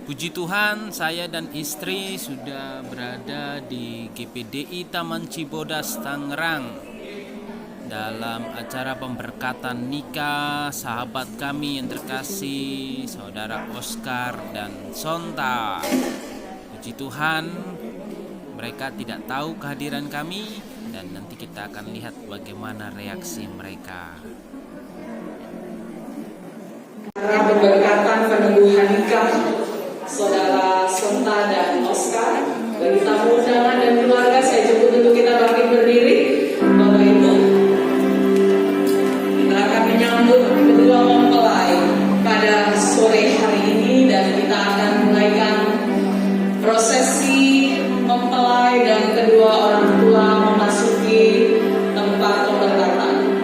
Puji Tuhan, saya dan istri sudah berada di GPDI Taman Cibodas, Tangerang dalam acara pemberkatan nikah sahabat kami yang terkasih, Saudara Oscar dan Sonta. Puji Tuhan, mereka tidak tahu kehadiran kami dan nanti kita akan lihat bagaimana reaksi mereka. Pemberkatan peneguhan nikah Saudara Sonta dan Oscar. Bagi tamu undangan dan keluarga, saya jemput untuk kita bangkit berdiri. Bapak Ibu, kita akan menyambut kedua mempelai pada sore hari ini dan kita akan mulaikan prosesi mempelai dan kedua orang tua memasuki tempat pemberkatan.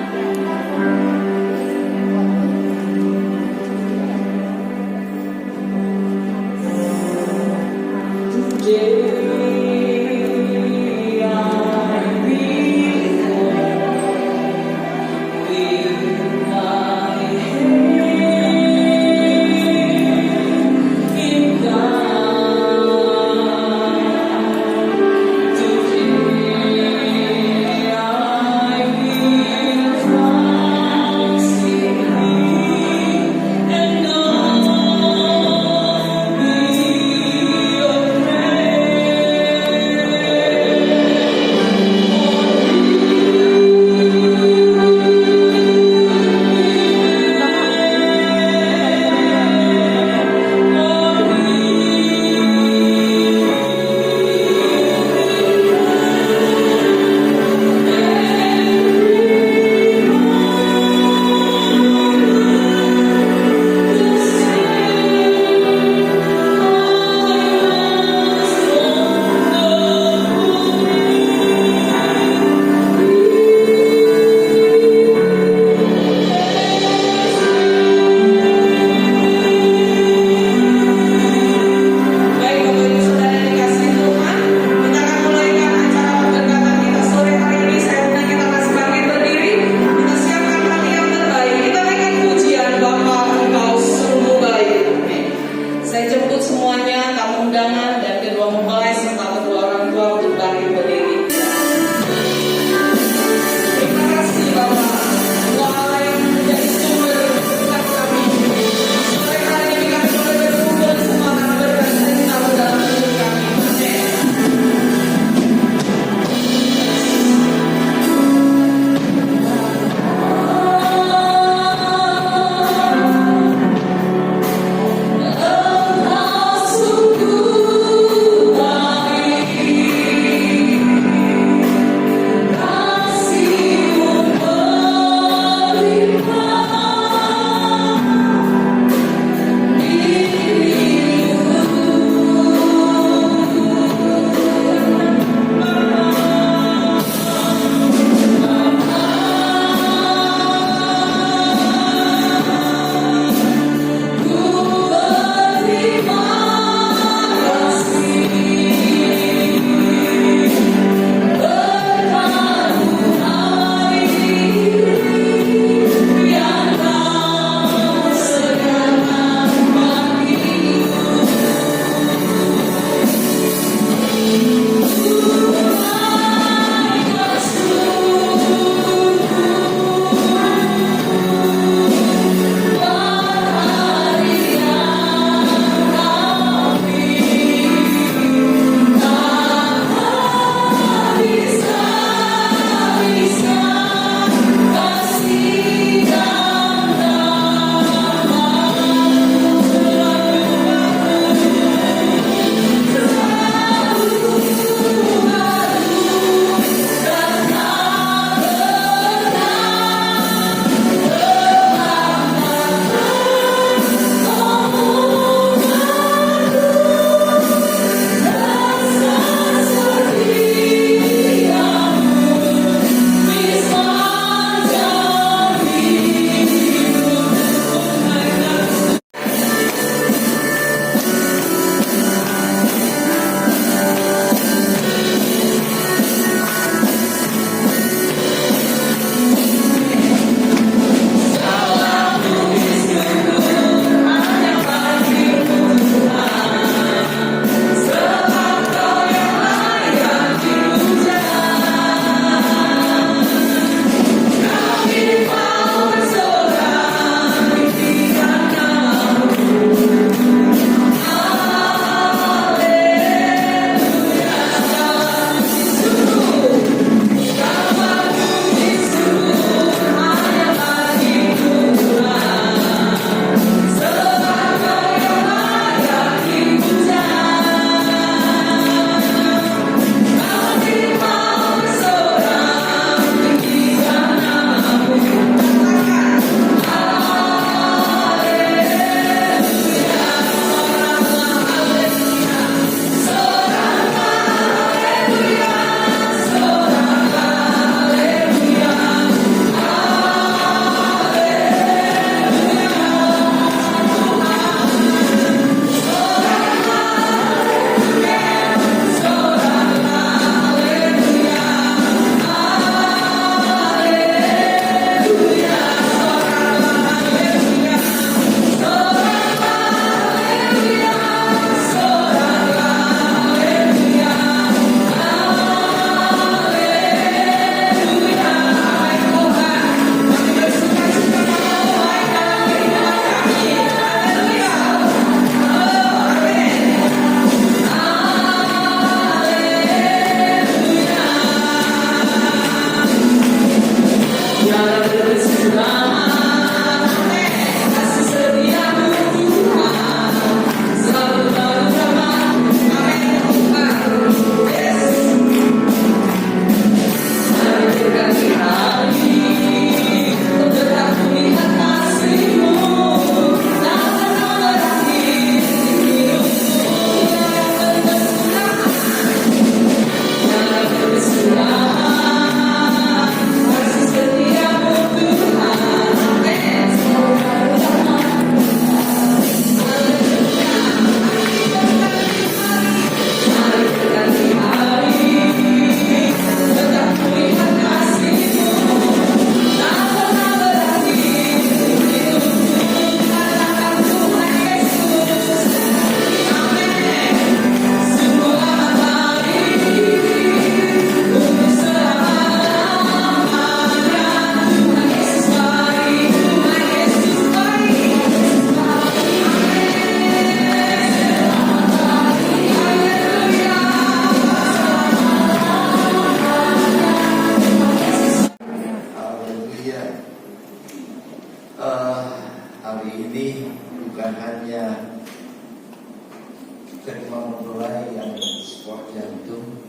kedua mempelai yang sport jantung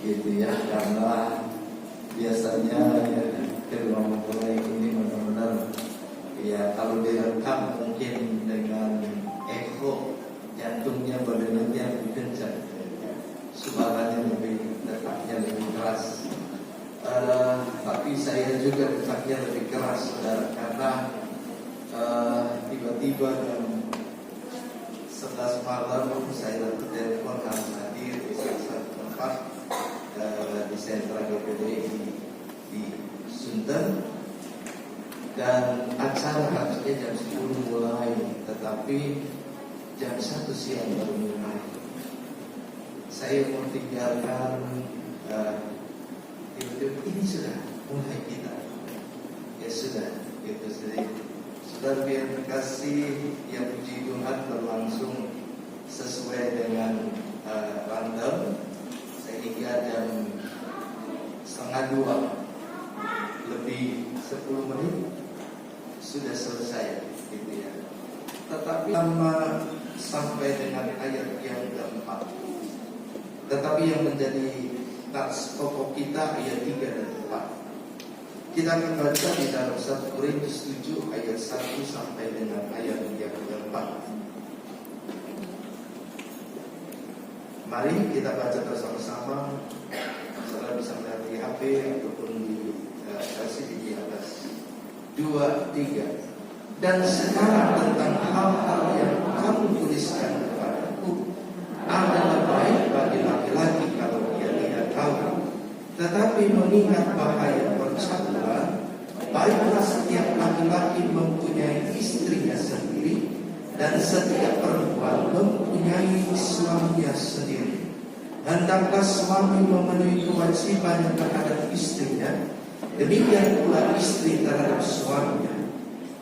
gitu ya, karena biasanya ya, kedua mempelai ini benar-benar ya kalau direkam mungkin dengan echo jantungnya berdenyutnya lebih kencang, suaranya lebih detaknya lebih keras. Tapi saya juga detaknya lebih keras, saudara, karena tiba-tiba jam 11 malam saya dapat telepon harus hadir di salah satu tempat di sentra GPD di Sunten, dan acara harusnya jam 10 mulai, tetapi jam 1 siang baru mulai. Saya mau tinggalkan ini sudah mulai kita, ya sudah gitu saja. Sudah biar kasih yang puji Tuhan berlangsung sesuai dengan random, sehingga jam 1:30 lebih 10 menit sudah selesai gitu ya. Tetapi lama sampai dengan ayat yang keempat. Tetapi yang menjadi teks pokok kita ayat 3 dan 4. Kita akan baca di dalam 1 Korintus 7 ayat 1 sampai dengan ayat yang keempat. Mari kita baca bersama-sama. Saudara bisa melihat di HP ataupun di LCD di atas. 2, 3. Dan sekarang tentang hal-hal yang kamu tuliskan kepadaku adalah baik bagi laki-laki kalau ia tidak tahu. Tetapi mengingat bahaya percaturan, baiklah setiap laki-laki mempunyai istrinya sendiri, dan setiap perempuan mempunyai suaminya sendiri. Hendaklah suami memenuhi kewajibannya terhadap istrinya, demikian pula istri terhadap suaminya.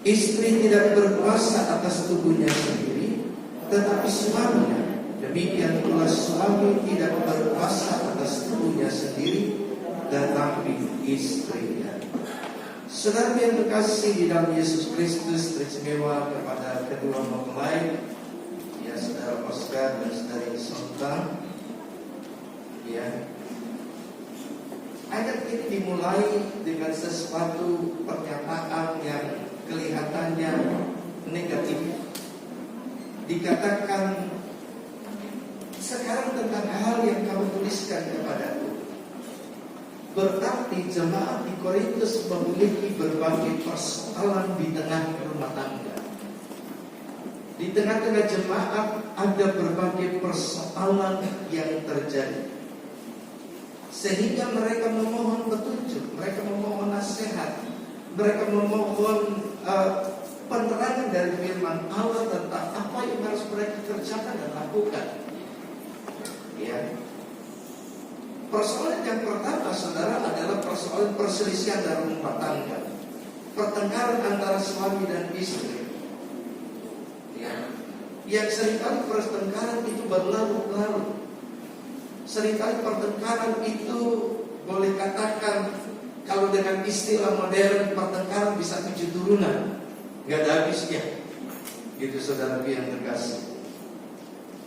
Istri tidak berkuasa atas tubuhnya sendiri, tetapi suaminya. Demikian pula suami tidak berkuasa atas tubuhnya sendiri, tetapi istrinya. Saudara yang terkasih di dalam Yesus Kristus, teristimewa kepada kedua mempelai, ya saudara Oscar dan saudari Sonta. Ya, ayat ini dimulai dengan sesuatu pernyataan yang kelihatannya negatif. Dikatakan, sekarang tentang hal yang kamu tuliskan kepadaku. Berarti jemaat di Korintus memiliki berbagai persoalan di tengah rumah tangga. Di tengah-tengah jemaat ada berbagai persoalan yang terjadi, sehingga mereka memohon petunjuk, mereka memohon nasihat, mereka memohon penerangan dari firman Allah tentang apa yang harus mereka kerjakan dan lakukan. Ya. Persoalan yang pertama, saudara, adalah persoalan perselisihan dalam rumah tangga, pertengkaran antara suami dan istri. Ya. Yang seringkali pertengkaran itu berlarut-larut. Seringkali pertengkaran itu boleh katakan, kalau dengan istilah modern, pertengkaran bisa 7 turunan, nggak ada habisnya. Gitu saudara yang terkasih.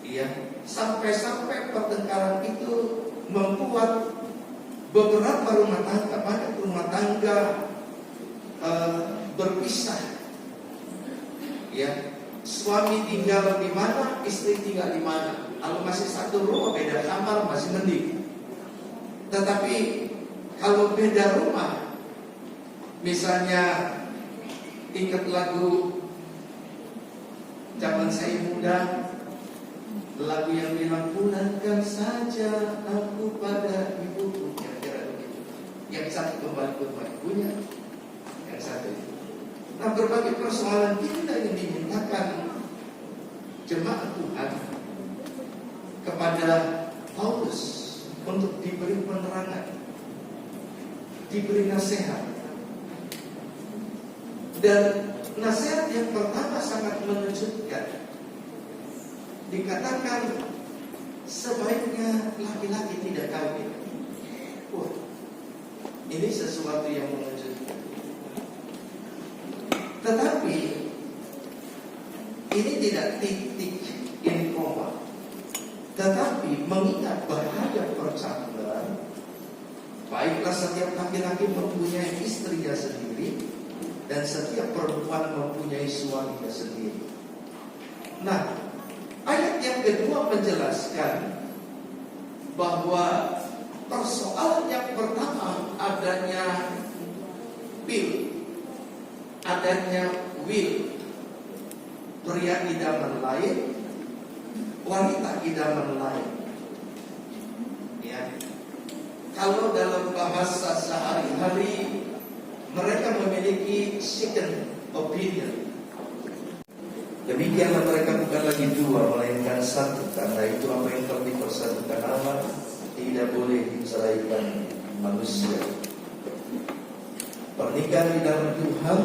Iya, sampai-sampai pertengkaran itu membuat beberapa rumah tangga, banyak rumah tangga berpisah. Ya, suami tinggal di mana, istri tinggal di mana. Kalau masih satu rumah, beda kamar, masih mending. Tetapi kalau beda rumah, misalnya ingat lagu zaman saya muda, lagu yang bilang pulangkan saja aku pada ibuku, kira-kira begitu. Yang satu kembali ke ibunya, yang satu itu. Nah, berbagai persoalan kita yang dimintakan jemaat Tuhan kepada Paulus untuk diberi penerangan, diberi nasihat. Dan nasihat yang pertama sangat mengejutkan. Dikatakan sebaiknya laki-laki tidak kawin. Wah, ini sesuatu yang mengejutkan. Tetapi ini tidak titik, ini koma. mengingat bahaya percampuran, baiklah setiap laki-laki mempunyai istrinya sendiri dan setiap perempuan mempunyai suaminya sendiri. Nah, ayat yang kedua menjelaskan bahwa persoalan yang pertama adanya will, pria idaman lain, wanita idaman lain. Ya, kalau dalam bahasa sehari-hari mereka memiliki second opinion. Demikianlah mereka bukan lagi dua, melainkan satu. Karena itu apa yang telah dipersatukan Allah tidak boleh diceraikan manusia. Pernikahan di dalam Tuhan,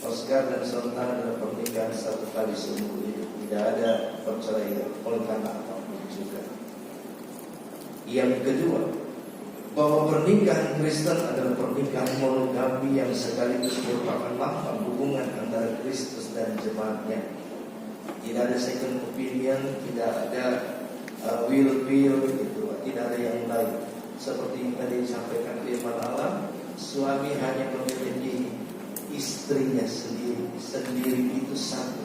Oscar dan Sultan adalah pernikahan satu kali seumur hidup. Tidak ada perceraian oleh karena apapun juga. Yang kedua, bahwa pernikahan Kristen adalah pernikahan monogami yang sekaligus merupakan lambang hubungan antara Kristus dan jemaatnya. Tidak ada second opinion, tidak ada will gitu, tidak ada yang lain. Seperti yang tadi disampaikan firman Allah, suami hanya memiliki istrinya sendiri itu satu.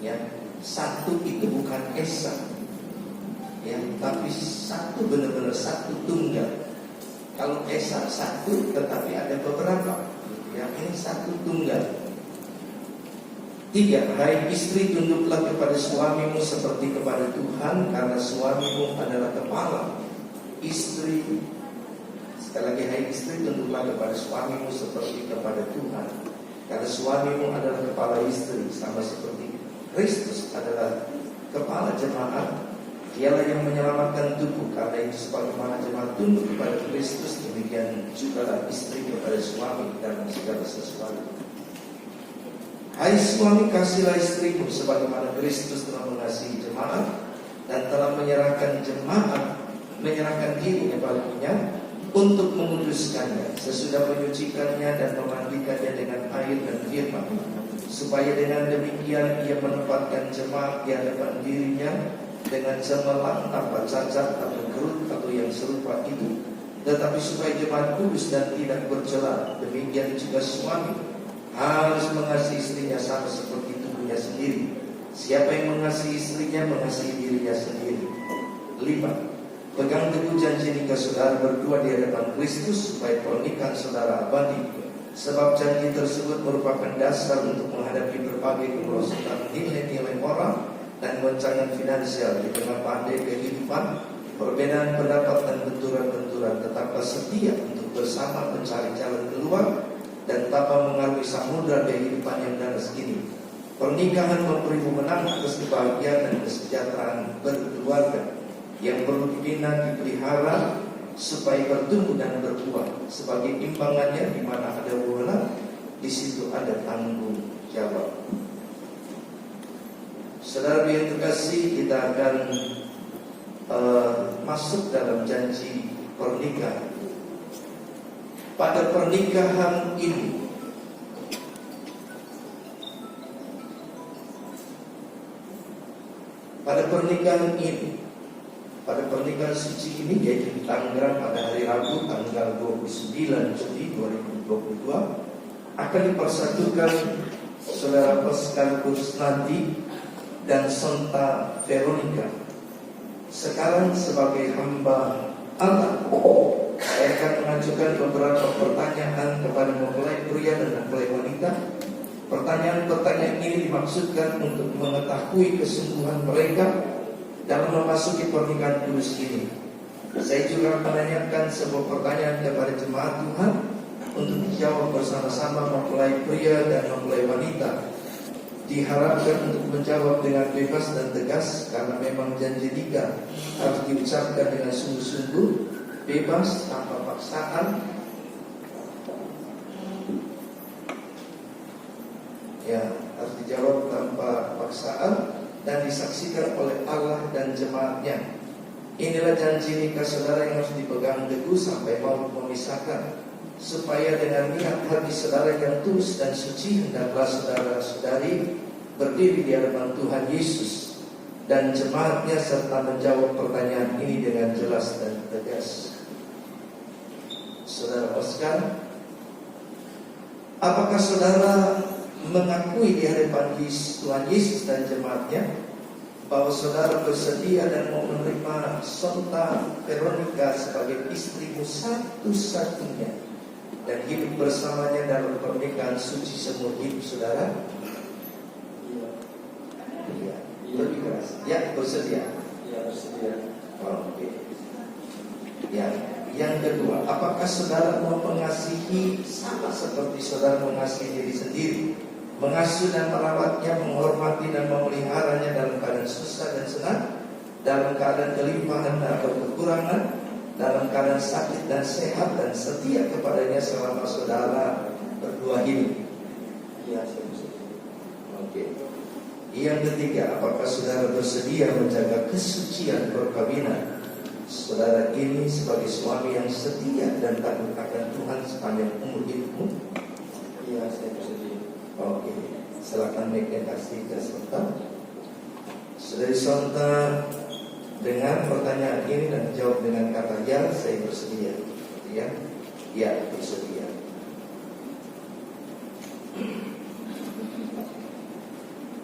Ya, satu itu bukan esa. Ya, tapi satu benar-benar satu tunggal. Kalau esa satu, tetapi ada beberapa. Yang ini satu tunggal. 3. Hai istri, tunduklah kepada suamimu seperti kepada Tuhan, karena suamimu adalah kepala istri. Sekali lagi, hai istri, tunduklah kepada suamimu seperti kepada Tuhan, karena suamimu adalah kepala istri, sama seperti Kristus adalah kepala jemaat. Dialah yang menyelamatkan tubuh. Karena itu sebagaimana jemaat tunduk kepada Kristus, demikian juga istri kepada suami dalam segala sesuatu. Hai suami, kasihlah istrimu sebagaimana Kristus telah mengasihi jemaat dan telah menyerahkan diri kepadanya untuk menguduskannya, sesudah menyucikannya dan memandikannya dengan air dan firman, supaya dengan demikian ia menempatkan jemaat di hadapan dirinya dengan cemerlang, tanpa cacat atau kerut atau yang serupa itu, tetapi supaya jemaat kudus dan tidak bercela. Demikian juga suami harus mengasihi istrinya sama seperti tubuhnya sendiri. Siapa yang mengasihi istrinya mengasihi dirinya sendiri. 5. Pegang teguh janji nikah saudara berdua di hadapan Kristus, supaya pernikahan saudara abadi, sebab janji tersebut merupakan dasar untuk menghadapi berbagai kemerosotan nilai-nilai moral dan goncangan finansial di tengah pandai kehidupan, perbedaan pendapat dan benturan-benturan. Tetaplah setia untuk bersama mencari jalan keluar dan tanpa mengalami samudra kehidupan yang ganas ini. Pernikahan memberi pemenang atas kebahagiaan dan kesejahteraan berkeluarga yang perlu dibina, dipelihara supaya bertumbuh dan berbuah. Sebagai imbangannya, di mana ada wewenang, di situ ada tanggung jawab. Saudara yang terkasih, kita akan masuk dalam janji pernikahan. Pada pernikahan ini, pada pernikahan suci ini, yaitu di Tangerang pada hari Rabu tanggal 29 Juli 2022, akan dipersatukan saudara Oscar Kusnandi dan Sonta Veronica. Sekarang sebagai hamba Allah, saya akan mengajukan beberapa pertanyaan kepada mempelai pria dan mempelai wanita. Pertanyaan-pertanyaan ini dimaksudkan untuk mengetahui kesungguhan mereka dalam memasuki pernikahan kudus ini. Saya juga menanyakan sebuah pertanyaan kepada jemaat Tuhan untuk dijawab bersama-sama mempelai pria dan mempelai wanita. Diharapkan untuk menjawab dengan bebas dan tegas, karena memang janji nikah harus diucapkan dengan sungguh-sungguh, bebas, tanpa paksaan. Ya, harus dijawab tanpa paksaan dan disaksikan oleh Allah dan jemaatnya. Inilah janji nikah saudara yang harus dipegang teguh sampai maut memisahkan, supaya dengan niat hati saudara yang tulus dan suci, hendaklah saudara-saudari berdiri di hadapan Tuhan Yesus dan jemaatnya serta menjawab pertanyaan ini dengan jelas dan tegas. Saudara Oscar, apakah saudara mengakui di hadapan Tuhan Yesus dan jemaatnya bahwa saudara bersedia dan mau menerima Sonta Veronica sebagai istrimu satu-satunya dan hidup bersamanya dalam pernikahan suci seumur hidup saudara? Iya. Lebih keras. Ya, bersedia. Ya, bersedia. Oke. Ya, yang kedua, apakah saudara mau mengasihi sama seperti saudara mengasihi diri sendiri, mengasuh dan merawatnya, menghormati dan memeliharanya dalam keadaan susah dan senang, dalam keadaan kelimpahan dan kekurangan, dalam keadaan sakit dan sehat, dan setia kepadanya selama saudara berdua hidup? Ya, saya bersedia. Oke. Yang ketiga, apakah saudara bersedia menjaga kesucian perkawinan saudara ini sebagai suami yang setia dan takut akan Tuhan sepanjang umur hidupmu? Ya, saya bersedia. Oke, silakan mic-nya kasih ke Sonta. Saudari Sonta, dengan pertanyaan ini dan jawab dengan kata ya, saya bersedia. Ya, ya bersedia.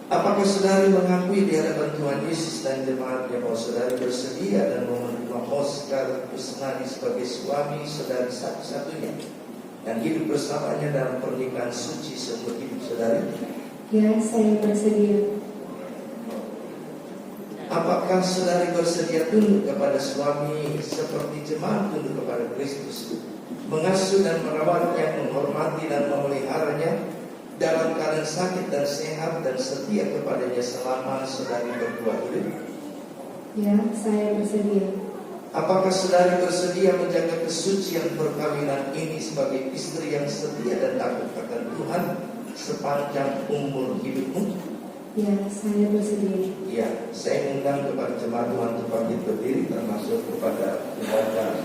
Apakah saudari mengakui di hadapan Tuhan Yesus dan jemaatnya bahwa saudari bersedia dan mau menerima Oscar Kusnadi sebagai suami saudari satu-satunya dan hidup bersamanya dalam pernikahan suci seumur hidup saudari? Ya, saya bersedia. Apakah saudari bersedia tunduk kepada suami seperti jemaat tunduk kepada Kristus, mengasuh dan merawatnya, menghormati dan memeliharanya dalam keadaan sakit dan sehat, dan setia kepadanya selama saudari berdua hidup? Ya, saya bersedia. Apakah saudari bersedia menjaga kesucian perkawinan ini sebagai istri yang setia dan takut akan Tuhan sepanjang umur hidupmu? Ya, saya bersedia. Ya, saya mengundang kepada jemaat Tuhan untuk bangkit berdiri, termasuk kepada keluarga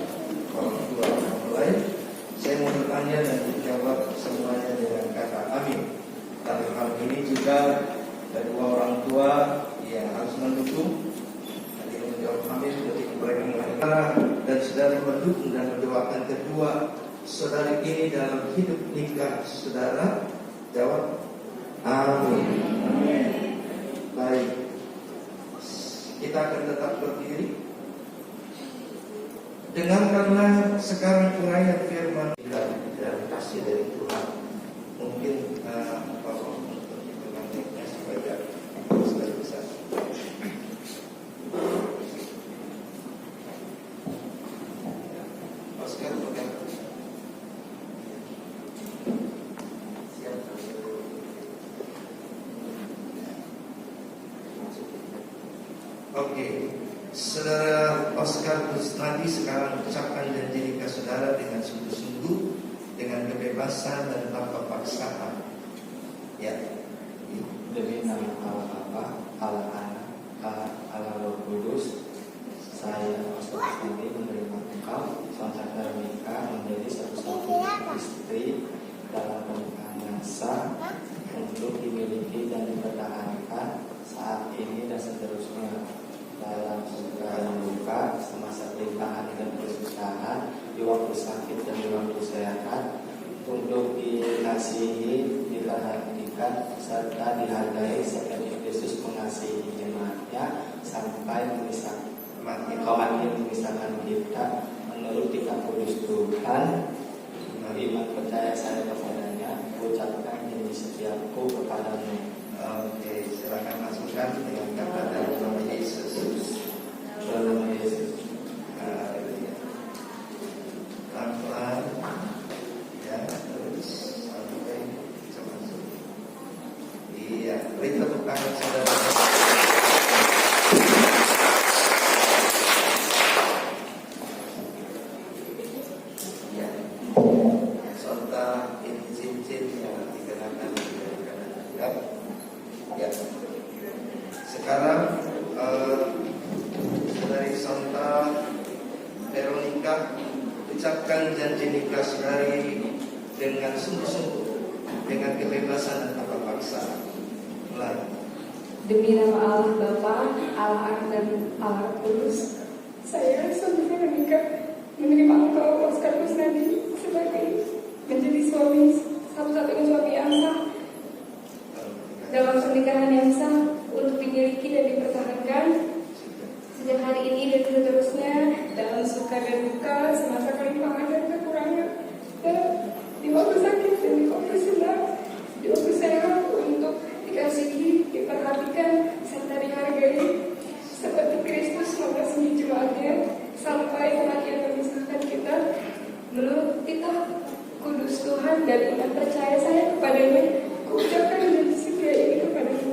orang tua yang lain. Saya mau bertanya dan dijawab semuanya dengan kata amin. Dalam hal ini juga kedua orang tua yang harus mendukung. Jadi menjawab amin ketika mereka melahirkan, dan saudara mendukung dan mendoakan kedua saudari ini dalam hidup nikah saudara. Jawab amin. Baik, kita akan tetap berdiri. Dengarkanlah sekarang uraian firman dan kasih dari Tuhan. Mungkin Bapak untuk mengajaknya supaya sekali besar. Oscar, pegang. Siap. Oke. Saudara Oscar Kusnadi sekarang ucapkan janji nikah saudara dengan sungguh-sungguh, dengan kebebasan dan tanpa paksaan. Ya. Demi nama Allah Bapa, Allah Anak, Allah Roh Kudus, saya Oscar Kusnadi menerima engkau, Sonta Veronica, menjadi satu-satunya istri dalam pernikahan yang sah untuk dimiliki dan dipertahankan saat ini dan seterusnya, dalam segala duka, semasa pernikahan dan persusahan, di waktu sakit dan di waktu sehat, untuk dikasihi, diperhatikan, serta dihargai seperti Yesus mengasihi jemaatnya, sampai kau akhir memisahkan kita menurut kitab kudus Tuhan. Iman percaya saya kepadanya, ucapkan janji setiaku kepadamu. Oke, silakan masukkan dengan kata dalam nama Yesus. Dalam nama Yesus. Pelan-pelan. Ya, terus sampai bisa masuk. Iya, beri tepuk tangan saudara. Ya, Sonta ini cincin yang dikenakan ya. Ya. Sekarang saudari Sonta Veronica ucapkan janji nikah saudari dengan sungguh-sungguh, dengan kebebasan dan tanpa paksaan. Mulai. Demi nama Allah Bapa, Allah Tuhan dan iman percaya saya kepadanya, kuucapkan dengan segala ini kepadanya.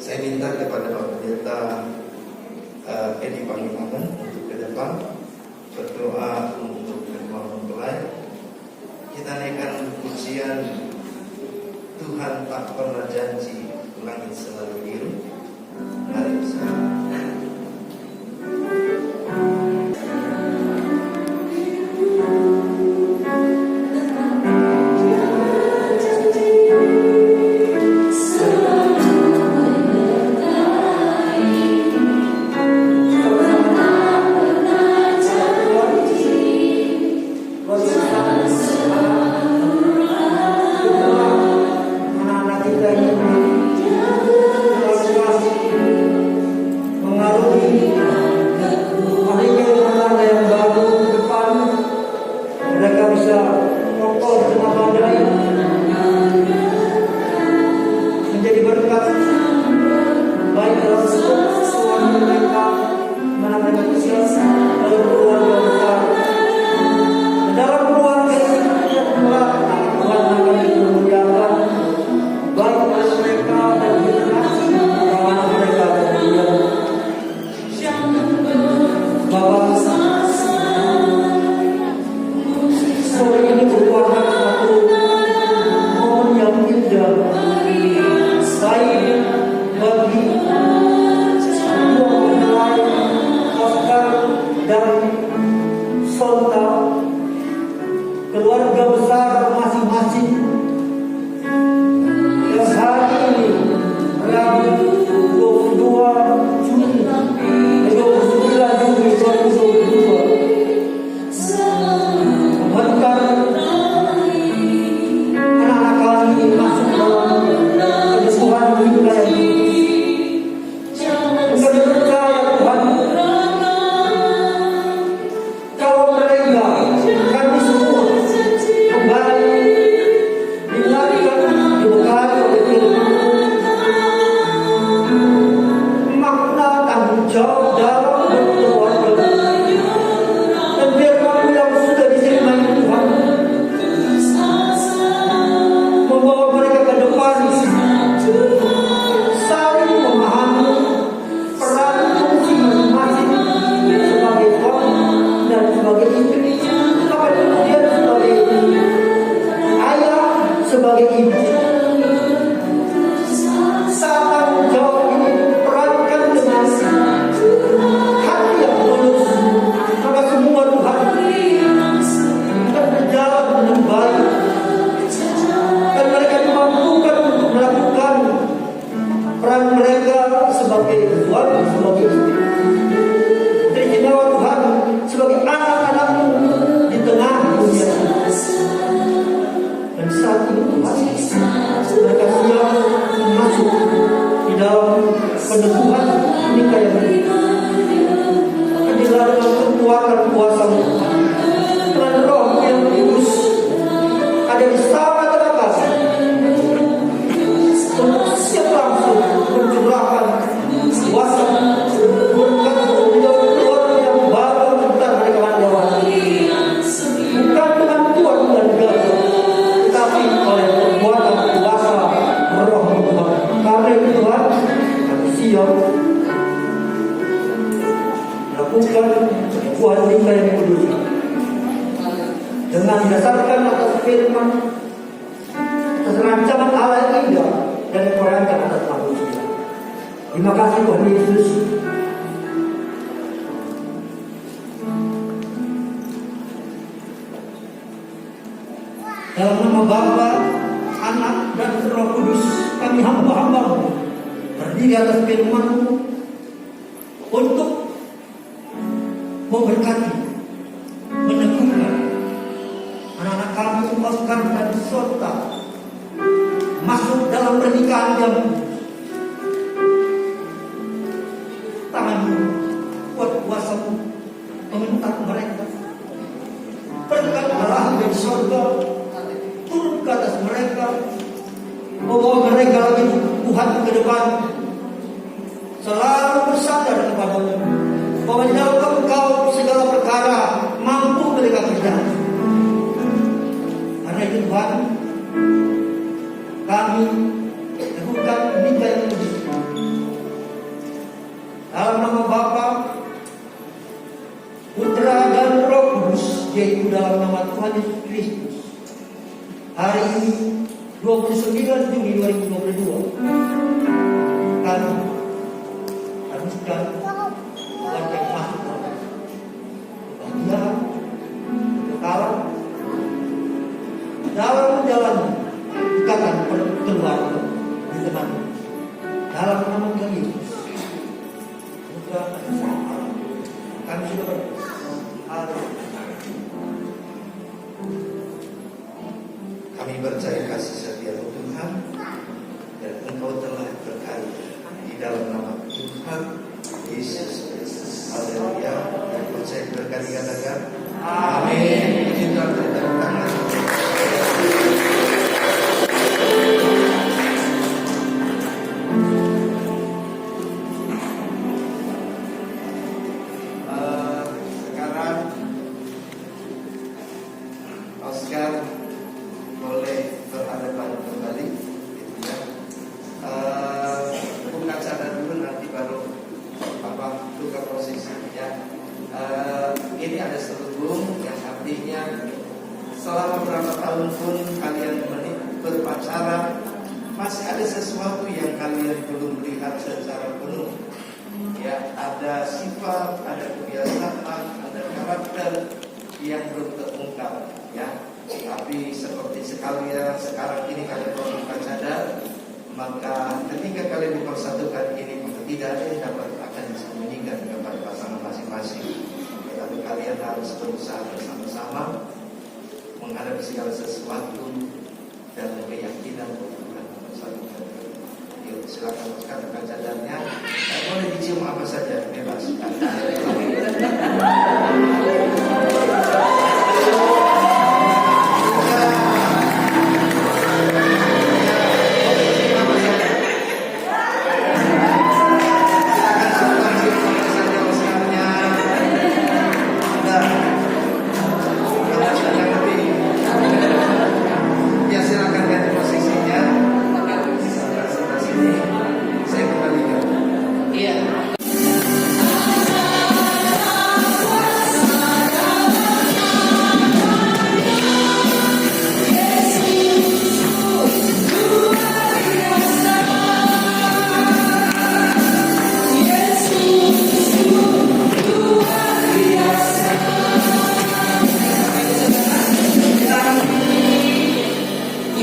Saya minta kepada Pak Pendeta Edi Pangimangan untuk ke depan berdoa untuk kedua mempelai. Kita naikkan pujian Tuhan tak pernah janji, langit selalu biru. Mari bersama. Keluarga besar masing-masing yang hari ini Rabu 22 Juni 29 Juni 2022 menghantar anak-anak kami masuk dalam penyembuhan wilayah ini. Kami percaya Tuhan, kalau mereka kami semua kembali diingatkan, dibekali oleh firman makna tanggung jawab dalam berkeluarga dan firman yang sudah diterima Tuhan membawa mereka ke depan saling memahami peran fungsi masing-masing sebagai suami dan sebagai istri, kemudian sebagai ayah, sebagai ibu. Saat tanggung jawab ini perankan dengan hati yang tulus, maka semua Tuhan akan berjalan dengan baik dan mereka dimampukan untuk melakukan peran mereka sebagai suami, sebagai istri. Teristimewa Tuhan sebagai anak-anakmu di tengah dunia ini. Dan saat ini Tuhan, mereka siap masuk di dalam peneguhan nikah yang ini. Inilah dengan kekuatan kuasa Tuhan, dengan Roh yang kudus ada di sana teratas untuk siap langsung mencurahkan kuasa berkat beliau keluarga yang baru tentang mereka lewati. Bukan dengan kuat dan gagah, tetapi oleh kekuatan kuasa Roh Tuhan. Karena itu Tuhan, kami siap melakukan pernikahan nikah yang kudus dengan didasarkan atas firman, atas rancangan Allah yang indah dan perancang atas manusia. Terima kasih Tuhan Yesus. Dalam nama Bapa, Anak, dan Roh Kudus, kami hamba-hambamu berdiri atas firman-Mu untuk memberkati, meneguhkan anak-anak kami Oscar dan Sonta masuk dalam pernikahan yang tangan-Mu, kuat kuasa-Mu meminta mereka. Berkat Allah dari surga turun ke atas mereka, membawa mereka lagi Tuhan ke depan, selalu bersandar kepada-Mu, bahwa di dalam Engkau segala perkara mampu mereka kerjakan. Karena itu Tuhan, kami teguhkan nikah yang kudus dalam nama Bapa, Putra, dan Roh Kudus, yaitu dalam nama Tuhan Yesus Kristus. Hari ini 29 Juni 2022 kami haruskan warga yang masuk kebahagiaan, kekekalan dalam menjalani ikatan keluarga di teman dalam nama Tuhan Yesus. Kami sudah Kami percaya kasih setia Tuhan dan Engkau telah berkarya di dalam nama Tuhan Yesus Kristus. Haleluya. Dan percaya berkali katakan amin. Kita bertepuk tangan. Sekarang Oscar boleh berhadapan kembali, gitu ya. Buka cadar dulu, nanti baru Bapak tukar posisi, ya. Ini ada selubung yang artinya selama berapa tahun pun kalian berpacaran, masih ada sesuatu yang kalian belum lihat secara penuh. Ya, ada sifat, ada kebiasaan, ada karakter yang belum terungkap, ya. Tapi seperti sekalian sekarang ini kalian membuka cadar, maka ketika kalian dipersatukan ini, maka tidak ada yang dapat akan disembunyikan kepada pasangan masing-masing. Tapi kalian harus berusaha bersama-sama menghadapi segala sesuatu dan keyakinan bahwa Tuhan mempersatukan. Yuk, silakan buka cadarnya. Boleh dicium apa saja, bebas.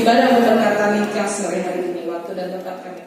Ibadah memberkatan nikah sore hari ini, waktu dan tempat kami